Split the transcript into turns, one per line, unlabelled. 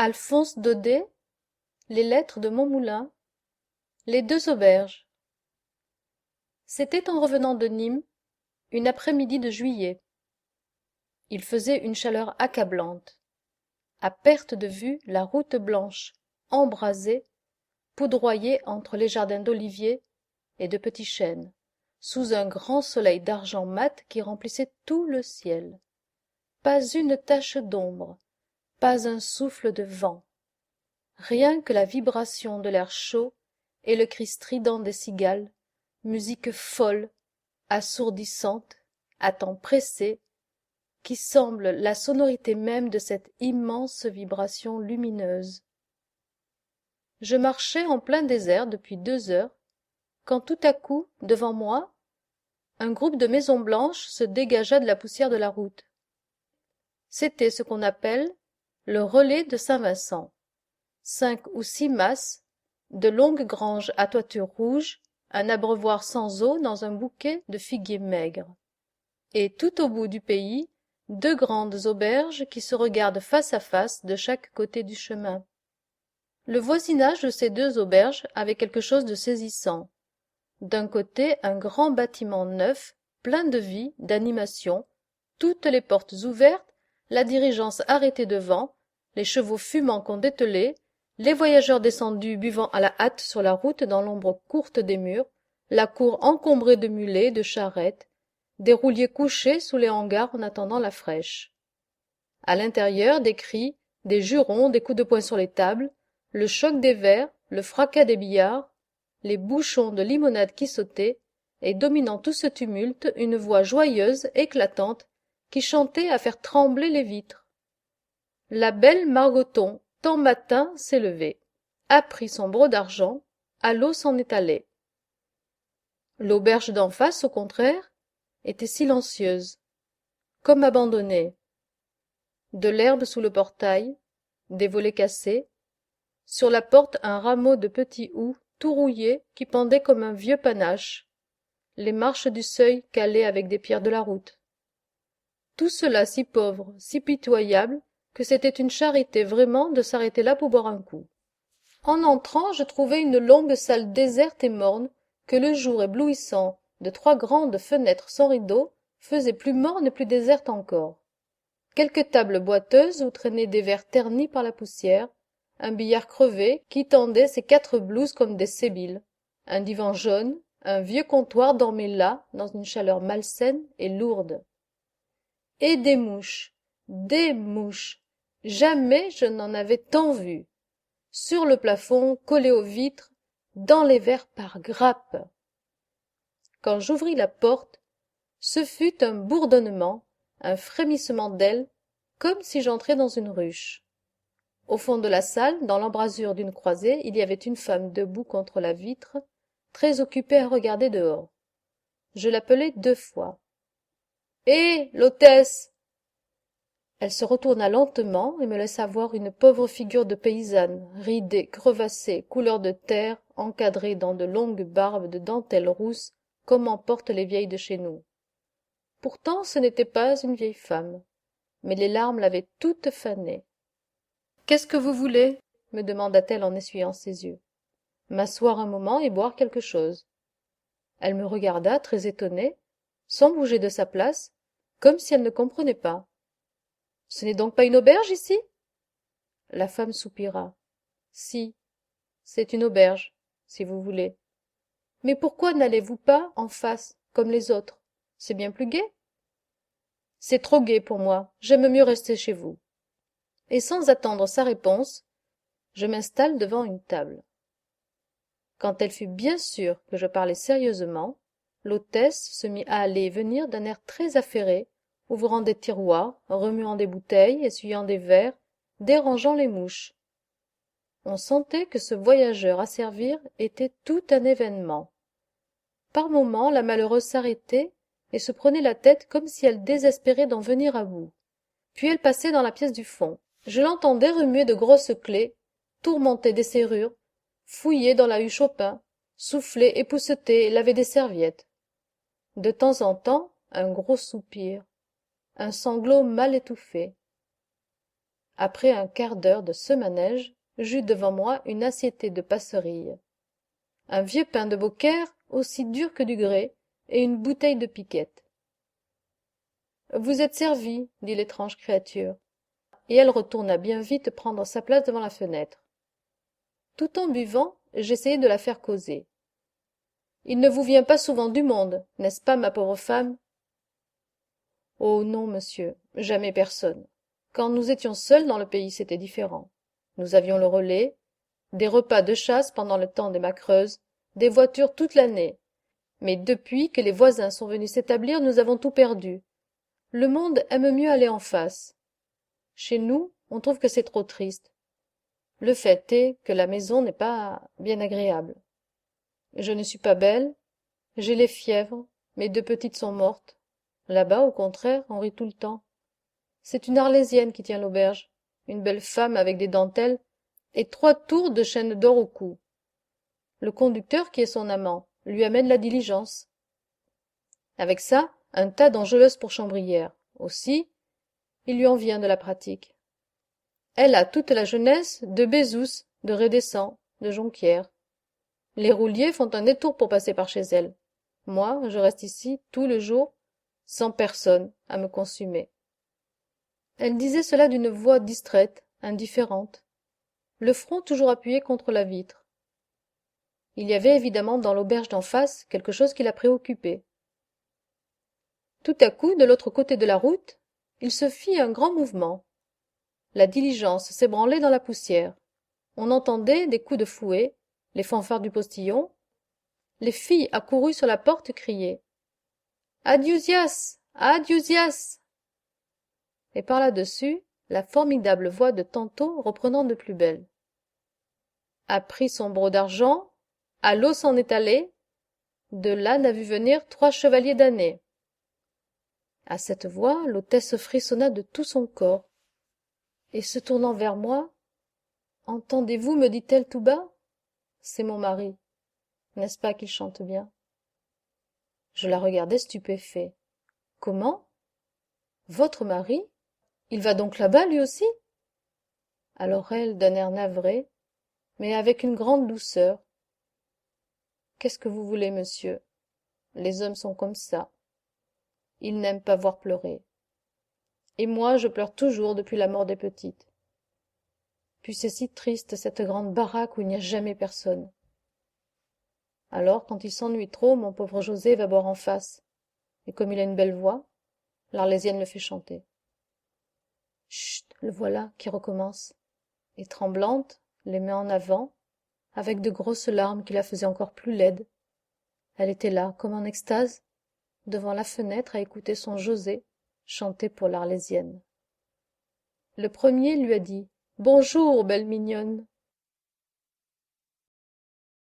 Alphonse Daudet, les lettres de Montmoulin, les deux auberges. C'était en revenant de Nîmes, une après-midi de juillet. Il faisait une chaleur accablante. À perte de vue, la route blanche, embrasée, poudroyait entre les jardins d'oliviers et de petits chênes, sous un grand soleil d'argent mat qui remplissait tout le ciel. Pas une tache d'ombre, pas un souffle de vent. Rien que la vibration de l'air chaud et le cri strident des cigales, musique folle, assourdissante, à temps pressé, qui semble la sonorité même de cette immense vibration lumineuse. Je marchais en plein désert depuis 2 heures, quand tout à coup, devant moi, un groupe de maisons blanches se dégagea de la poussière de la route. C'était ce qu'on appelle le relais de Saint-Vincent. 5 ou 6 masses, de longues granges à toiture rouge, un abreuvoir sans eau dans un bouquet de figuiers maigres. Et tout au bout du pays, 2 grandes auberges qui se regardent face à face de chaque côté du chemin. Le voisinage de ces 2 auberges avait quelque chose de saisissant. D'un côté, un grand bâtiment neuf, plein de vie, d'animation, toutes les portes ouvertes, la diligence arrêtée devant, les chevaux fumants qu'on dételait, les voyageurs descendus buvant à la hâte sur la route dans l'ombre courte des murs, la cour encombrée de mulets, de charrettes, des rouliers couchés sous les hangars en attendant la fraîche. À l'intérieur, des cris, des jurons, des coups de poing sur les tables, le choc des verres, le fracas des billards, les bouchons de limonade qui sautaient, et dominant tout ce tumulte, une voix joyeuse, éclatante, qui chantait à faire trembler les vitres. La belle Margoton, tant matin, s'est levée, a pris son broc d'argent, à l'eau s'en est allée. L'auberge d'en face, au contraire, était silencieuse, comme abandonnée. De l'herbe sous le portail, des volets cassés, sur la porte un rameau de petits houx tout rouillé qui pendait comme un vieux panache, les marches du seuil calées avec des pierres de la route. Tout cela si pauvre, si pitoyable, que c'était une charité vraiment de s'arrêter là pour boire un coup. En entrant, je trouvai une longue salle déserte et morne, que le jour éblouissant de 3 grandes fenêtres sans rideaux faisait plus morne et plus déserte encore. Quelques tables boiteuses où traînaient des verres ternis par la poussière, un billard crevé qui tendait ses 4 blouses comme des sébiles, un divan jaune, un vieux comptoir dormait là dans une chaleur malsaine et lourde. Et des mouches, jamais je n'en avais tant vu, sur le plafond, collées aux vitres, dans les verres par grappes. Quand j'ouvris la porte, ce fut un bourdonnement, un frémissement d'ailes, comme si j'entrais dans une ruche. Au fond de la salle, dans l'embrasure d'une croisée, il y avait une femme debout contre la vitre, très occupée à regarder dehors. Je l'appelai 2 fois. Hé, l'hôtesse! Elle se retourna lentement et me laissa voir une pauvre figure de paysanne, ridée, crevassée, couleur de terre, encadrée dans de longues barbes de dentelle rousse, comme en portent les vieilles de chez nous. Pourtant ce n'était pas une vieille femme, mais les larmes l'avaient toute fanée. Qu'est-ce que vous voulez? Me demanda-t-elle en essuyant ses yeux. M'asseoir un moment et boire quelque chose. Elle me regarda, très étonnée, sans bouger de sa place, comme si elle ne comprenait pas. Ce n'est donc pas une auberge ici? La femme soupira. Si, c'est une auberge, si vous voulez. Mais pourquoi n'allez-vous pas en face, comme les autres? C'est bien plus gai. C'est trop gai pour moi, j'aime mieux rester chez vous. Et sans attendre sa réponse, je m'installe devant une table. Quand elle fut bien sûre que je parlais sérieusement, l'hôtesse se mit à aller et venir d'un air très affairé, ouvrant des tiroirs, remuant des bouteilles, essuyant des verres, dérangeant les mouches. On sentait que ce voyageur à servir était tout un événement. Par moments, la malheureuse s'arrêtait et se prenait la tête comme si elle désespérait d'en venir à bout. Puis elle passait dans la pièce du fond. Je l'entendais remuer de grosses clés, tourmenter des serrures, fouiller dans la huche au pain, souffler, épousseter, laver des serviettes. De temps en temps, un gros soupir, un sanglot mal étouffé. Après un quart d'heure de ce manège, j'eus devant moi une assiété de passerilles, un vieux pain de Beaucaire aussi dur que du grès, et une bouteille de piquette. Vous êtes servi, dit l'étrange créature, et elle retourna bien vite prendre sa place devant la fenêtre. Tout en buvant, j'essayai de la faire causer. Il ne vous vient pas souvent du monde, n'est-ce pas, ma pauvre femme? Oh non, monsieur, jamais personne. Quand nous étions seuls dans le pays, c'était différent. Nous avions le relais, des repas de chasse pendant le temps des macreuses, des voitures toute l'année. Mais depuis que les voisins sont venus s'établir, nous avons tout perdu. Le monde aime mieux aller en face. Chez nous, on trouve que c'est trop triste. Le fait est que la maison n'est pas bien agréable. Je ne suis pas belle, j'ai les fièvres, mes 2 petites sont mortes. Là-bas, au contraire, on rit tout le temps. C'est une Arlésienne qui tient l'auberge, une belle femme avec des dentelles et 3 tours de chaîne d'or au cou. Le conducteur, qui est son amant, lui amène la diligence. Avec ça, un tas d'enjôleuses pour chambrières. Aussi, il lui en vient de la pratique. Elle a toute la jeunesse de Bezous, de Redescend, de Jonquière. Les rouliers font un détour pour passer par chez elle. Moi, je reste ici tout le jour, sans personne à me consumer. Elle disait cela d'une voix distraite, indifférente, le front toujours appuyé contre la vitre. Il y avait évidemment dans l'auberge d'en face quelque chose qui la préoccupait. Tout à coup, de l'autre côté de la route, il se fit un grand mouvement. La diligence s'ébranlait dans la poussière. On entendait des coups de fouet, les fanfares du postillon. Les filles accourues sur la porte criaient « Adiousias! Adiousias !» Et par là-dessus, la formidable voix de tantôt reprenant de plus belle. A pris son broc d'argent, à l'eau s'en est allé, de là n'a vu venir 3 chevaliers damnés. À cette voix, l'hôtesse frissonna de tout son corps, et se tournant vers moi, « Entendez-vous, me dit-elle tout bas, c'est mon mari. N'est-ce pas qu'il chante bien ?» Je la regardai stupéfait. « Comment? Votre mari? Il va donc là-bas, lui aussi ?» Alors elle, d'un air navré, mais avec une grande douceur. « Qu'est-ce que vous voulez, monsieur? Les hommes sont comme ça. Ils n'aiment pas voir pleurer. Et moi, je pleure toujours depuis la mort des petites. Puis c'est si triste, cette grande baraque où il n'y a jamais personne. Alors, quand il s'ennuie trop, mon pauvre José va boire en face. Et comme il a une belle voix, l'Arlésienne le fait chanter. Chut, le voilà qui recommence. Et tremblante, les mains en avant, avec de grosses larmes qui la faisaient encore plus laide. Elle était là, comme en extase, devant la fenêtre à écouter son José chanter pour l'Arlésienne. Le premier lui a dit « Bonjour, belle mignonne !»